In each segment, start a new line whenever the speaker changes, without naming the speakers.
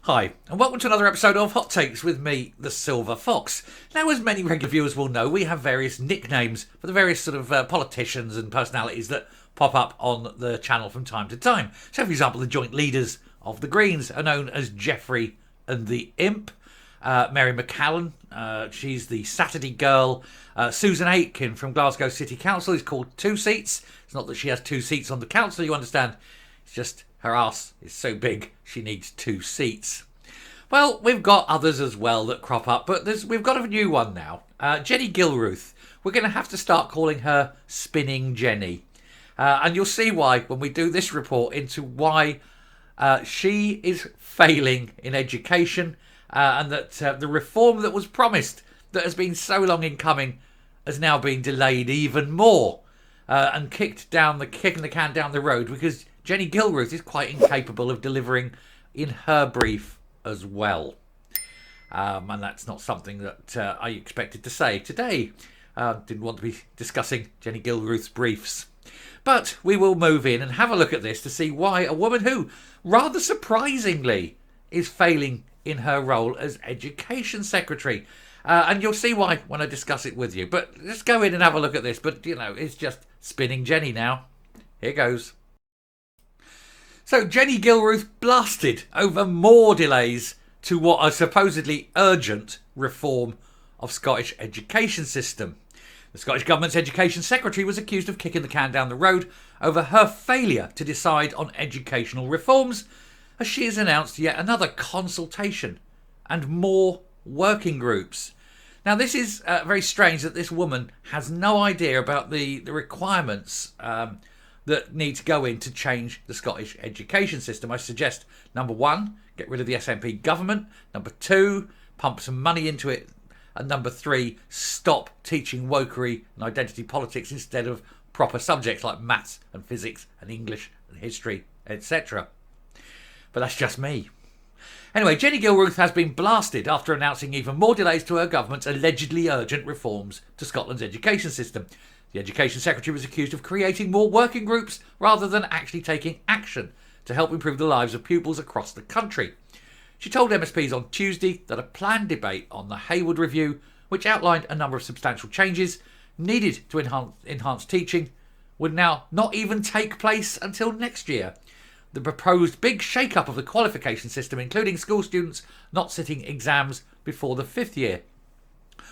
Hi, and welcome to another episode of Hot Takes with me, the Silver Fox. Now, as many regular viewers will know, we have various nicknames for the various sort of politicians and personalities that pop up on the channel from time to time. So, for example, the joint leaders of the Greens are known as Geoffrey and the Imp. Mary McCallan, she's the Saturday girl. Susan Aitken from Glasgow City Council is called Two Seats. It's not that she has two seats on the council, you understand. It's just her arse is so big she needs two seats. Well, we've got others as well that crop up, but we've got a new one now. Jenny Gilruth. We're going to have to start calling her Spinning Jenny. And you'll see why when we do this report into why she is failing in education and that the reform that was promised, that has been so long in coming, has now been delayed even more and kicking the can down the road because Jenny Gilruth is quite incapable of delivering in her brief as well. And that's not something that I expected to say today. Didn't want to be discussing Jenny Gilruth's briefs. But we will move in and have a look at this to see why a woman who, rather surprisingly, is failing in her role as Education Secretary. And you'll see why when I discuss it with you. But let's go in and have a look at this. But, it's just Spinning Jenny now. Here goes. So Jenny Gilruth blasted over more delays to what are supposedly urgent reform of Scottish education system. The Scottish Government's Education Secretary was accused of kicking the can down the road over her failure to decide on educational reforms, as she has announced yet another consultation and more working groups. Now, this is very strange that this woman has no idea about the requirements that need to go in to change the Scottish education system. I suggest, number one, get rid of the SNP government. Number two, pump some money into it. And number three, stop teaching wokery and identity politics instead of proper subjects like maths and physics and English and history, etc. But that's just me. Anyway, Jenny Gilruth has been blasted after announcing even more delays to her government's allegedly urgent reforms to Scotland's education system. The Education Secretary was accused of creating more working groups rather than actually taking action to help improve the lives of pupils across the country. She told MSPs on Tuesday that a planned debate on the Hayward Review, which outlined a number of substantial changes needed to enhance teaching, would now not even take place until next year. The proposed big shake-up of the qualification system, including school students not sitting exams before the fifth year,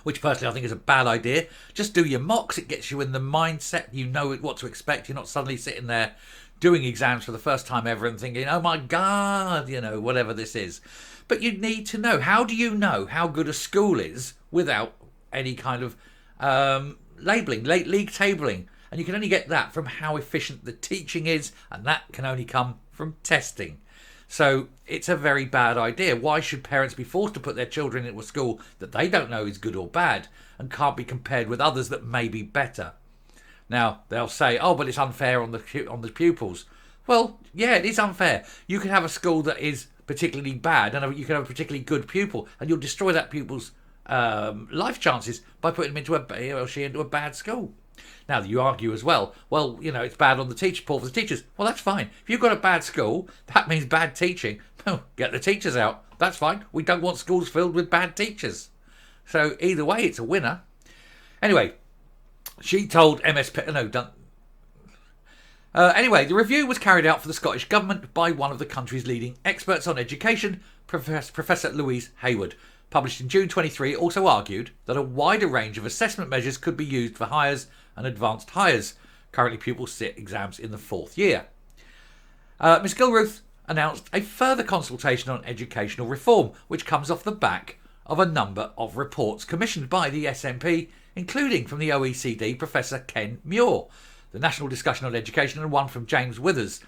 which personally I think is a bad idea. Just do your mocks. It gets you in the mindset. You know what to expect. You're not suddenly sitting there doing exams for the first time ever and thinking, oh my God, whatever this is. But you need to know. How do you know how good a school is without any kind of labelling, league tabling? And you can only get that from how efficient the teaching is, and that can only come from testing. So it's a very bad idea. Why should parents be forced to put their children into a school that they don't know is good or bad and can't be compared with others that may be better? Now, they'll say, oh, but it's unfair on the pupils. Well, yeah, it is unfair. You can have a school that is particularly bad and you can have a particularly good pupil, and you'll destroy that pupil's life chances by putting him into a bad school. Now, you argue as well, it's bad on the teacher, poor for the teachers. Well, that's fine. If you've got a bad school, that means bad teaching. Well, get the teachers out. That's fine. We don't want schools filled with bad teachers. So either way, it's a winner. Anyway, she told MSP... No, don't... Anyway, the review was carried out for the Scottish Government by one of the country's leading experts on education, Professor Louise Hayward. Published in June 23, also argued that a wider range of assessment measures could be used for hires and advanced hires. Currently, pupils sit exams in the fourth year. Ms Gilruth announced a further consultation on educational reform, which comes off the back of a number of reports commissioned by the SNP, including from the OECD Professor Ken Muir, the National Discussion on Education, and one from James Withers.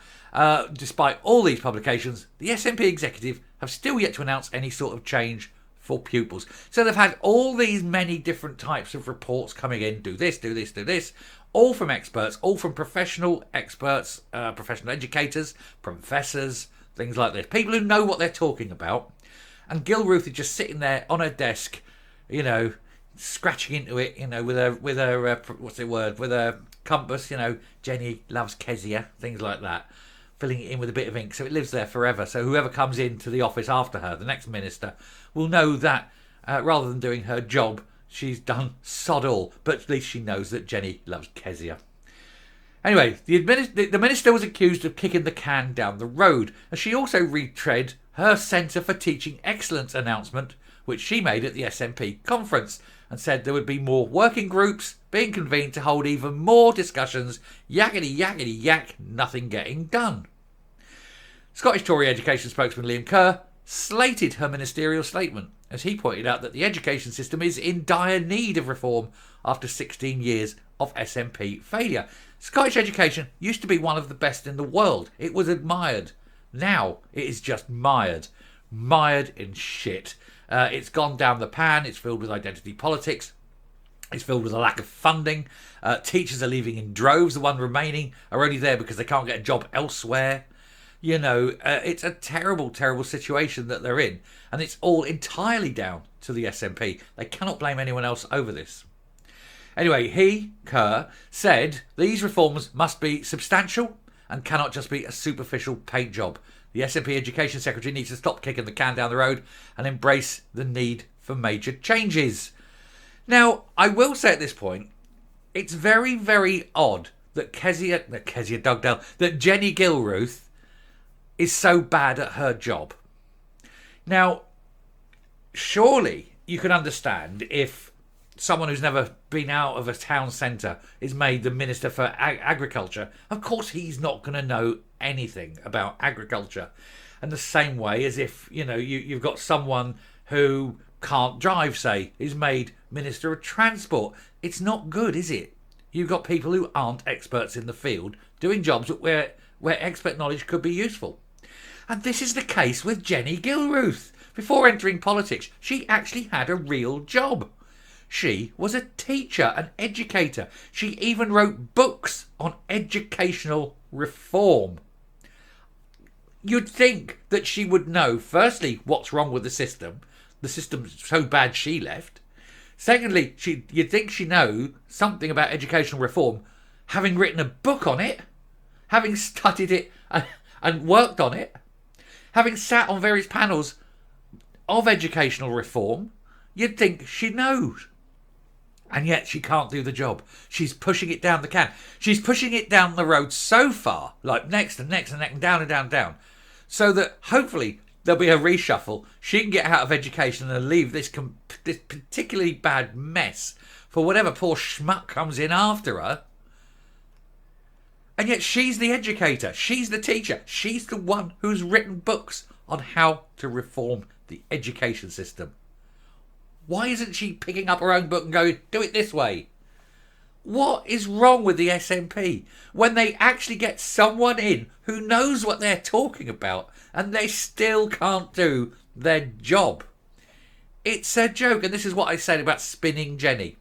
Despite all these publications, the SNP executive have still yet to announce any sort of change for pupils. So they've had all these many different types of reports coming in, do this, do this, do this, all from experts, all from professional experts, professional educators, professors, things like this. People who know what they're talking about. And Gilruth is just sitting there on her desk, scratching into it, with her with her compass, Jenny loves Kezia, things like that. filling it in with a bit of ink, so it lives there forever. So whoever comes into the office after her, the next minister, will know that rather than doing her job, she's done sod all. But at least she knows that Jenny loves Kezia. Anyway, the minister was accused of kicking the can down the road, and she also retread her Centre for Teaching Excellence announcement, which she made at the SNP conference, and said there would be more working groups being convened to hold even more discussions. Yakety yakety yak, nothing getting done. Scottish Tory education spokesman Liam Kerr slated her ministerial statement, as he pointed out that the education system is in dire need of reform after 16 years of SNP failure. Scottish education used to be one of the best in the world. It was admired. Now it is just mired. Mired in shit. It's gone down the pan. It's filled with identity politics. It's filled with a lack of funding. Teachers are leaving in droves. The one remaining are only there because they can't get a job elsewhere. You know, it's a terrible, terrible situation that they're in. And it's all entirely down to the SNP. They cannot blame anyone else over this. Anyway, Kerr, said these reforms must be substantial and cannot just be a superficial paint job. The SNP Education Secretary needs to stop kicking the can down the road and embrace the need for major changes. Now, I will say at this point, it's very, very odd that that Jenny Gilruth is so bad at her job. Now, surely you can understand if someone who's never been out of a town centre is made the Minister for Agriculture. Of course he's not going to know anything about agriculture. And the same way as if, you know, you've got someone who can't drive, say, is made Minister of Transport. It's not good, is it? You've got people who aren't experts in the field doing jobs where expert knowledge could be useful. And this is the case with Jenny Gilruth. Before entering politics, she actually had a real job. She was a teacher, an educator. She even wrote books on educational reform. You'd think that she would know, firstly, what's wrong with the system. The system's so bad she left. Secondly, you'd think she knows something about educational reform, having written a book on it, having studied it and worked on it, having sat on various panels of educational reform. You'd think she knows. And yet she can't do the job. She's pushing it down the can. She's pushing it down the road so far, like next and next and next and down and down and down, so that hopefully there'll be a reshuffle. She can get out of education and leave this particularly bad mess for whatever poor schmuck comes in after her. And yet she's the educator. She's the teacher. She's the one who's written books on how to reform the education system. Why isn't she picking up her own book and going, do it this way? What is wrong with the SNP when they actually get someone in who knows what they're talking about and they still can't do their job? It's a joke. And this is what I said about spinning Jenny.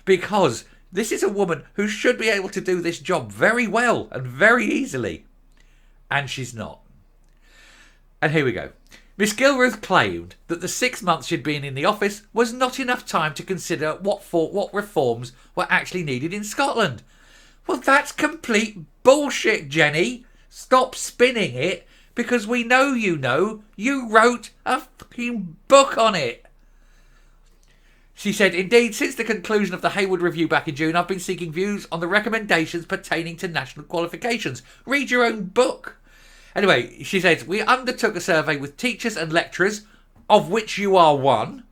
Because this is a woman who should be able to do this job very well and very easily. And she's not. And here we go. Miss Gilruth claimed that the 6 months she'd been in the office was not enough time to consider what reforms were actually needed in Scotland. Well, that's complete bullshit, Jenny. Stop spinning it, because we know you wrote a fucking book on it. She said, indeed, since the conclusion of the Hayward Review back in June, I've been seeking views on the recommendations pertaining to national qualifications. Read your own book. Anyway, she says, we undertook a survey with teachers and lecturers, of which you are one,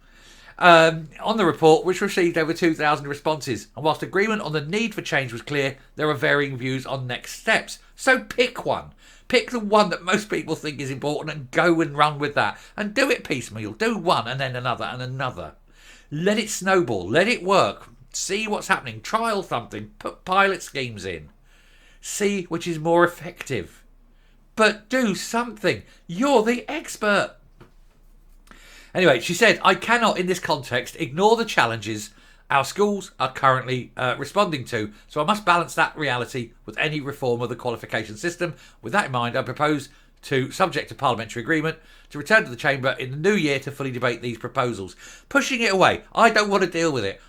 on the report, which received over 2,000 responses. And whilst agreement on the need for change was clear, there are varying views on next steps. So pick one. Pick the one that most people think is important and go and run with that. And do it piecemeal. Do one and then another and another. Let it snowball. Let it work. See what's happening. Trial something. Put pilot schemes in. See which is more effective. But do something. You're the expert. Anyway, she said, I cannot, in this context, ignore the challenges our schools are currently responding to. So I must balance that reality with any reform of the qualification system. With that in mind, I propose to, subject to parliamentary agreement, to return to the Chamber in the new year to fully debate these proposals. Pushing it away. I don't want to deal with it.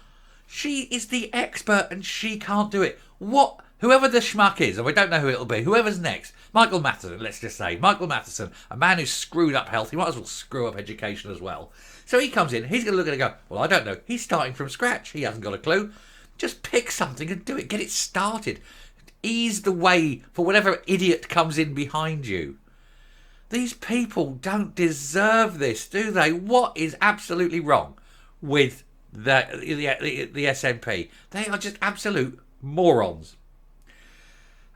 She is the expert and she can't do it. What whoever the schmuck is, and we don't know who it'll be, whoever's next, Michael Matheson, let's just say, Michael Matheson, a man who's screwed up health, he might as well screw up education as well. So he comes in, he's going to look at it and go, well, I don't know. He's starting from scratch. He hasn't got a clue. Just pick something and do it. Get it started. Ease the way for whatever idiot comes in behind you. These people don't deserve this, do they? What is absolutely wrong with the SNP? They are just absolute morons.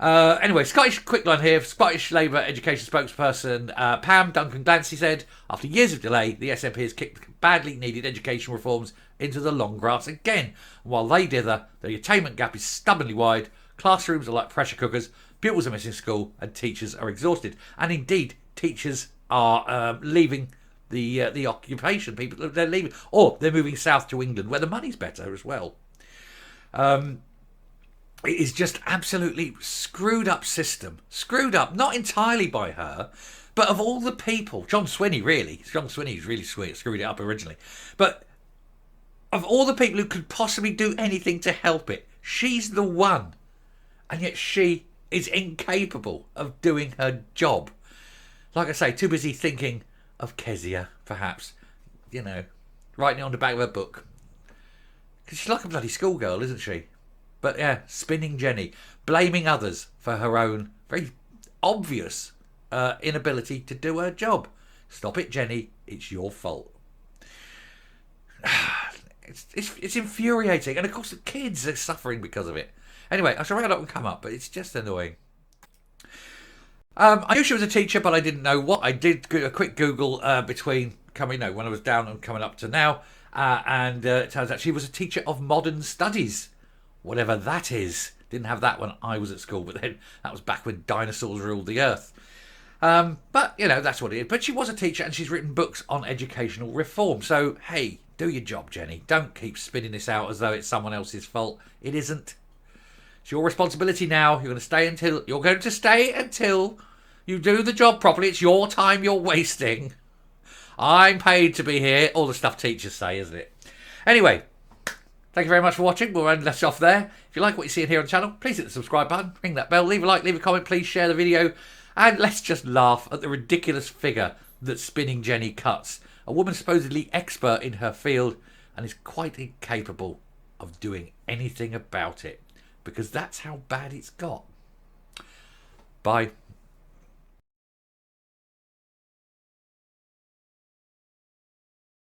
Anyway, Scottish Quickline here. Scottish Labour education spokesperson Pam Duncan-Glancy said, after years of delay, the SNP has kicked badly needed education reforms into the long grass again. And while they dither, the attainment gap is stubbornly wide, classrooms are like pressure cookers, pupils are missing school, and teachers are exhausted. And indeed, teachers are leaving the occupation. People, they're leaving, or they're moving south to England, where the money's better as well. It is just absolutely screwed up system. Screwed up, not entirely by her, but of all the people. John Swinney, really. John Swinney's really screwed it up originally. But of all the people who could possibly do anything to help it, she's the one. And yet she is incapable of doing her job. Like I say, too busy thinking of Kezia, perhaps. You know, writing it on the back of her book. Because she's like a bloody schoolgirl, isn't she? But yeah, spinning Jenny, blaming others for her own very obvious inability to do her job. Stop it, Jenny. It's your fault. It's infuriating. And of course the kids are suffering because of it. Anyway, I shall round up and come up, but it's just annoying. I knew she was a teacher, but I didn't know what. I did a quick Google between when I was down and coming up to now. And it turns out she was a teacher of modern studies. Whatever that is. Didn't have that when I was at school, but then that was back when dinosaurs ruled the earth. But, you know, that's what it is. But she was a teacher and she's written books on educational reform. So, hey, do your job, Jenny. Don't keep spinning this out as though it's someone else's fault. It isn't. It's your responsibility now. You're going to stay until you do the job properly. It's your time you're wasting. I'm paid to be here. All the stuff teachers say, isn't it? Anyway. Thank you very much for watching. We'll end this off there. If you like what you see here on the channel, please hit the subscribe button, ring that bell, leave a like, leave a comment, please share the video, and let's just laugh at the ridiculous figure that Spinning Jenny cuts. A woman supposedly expert in her field and is quite incapable of doing anything about it, because that's how bad it's got. Bye.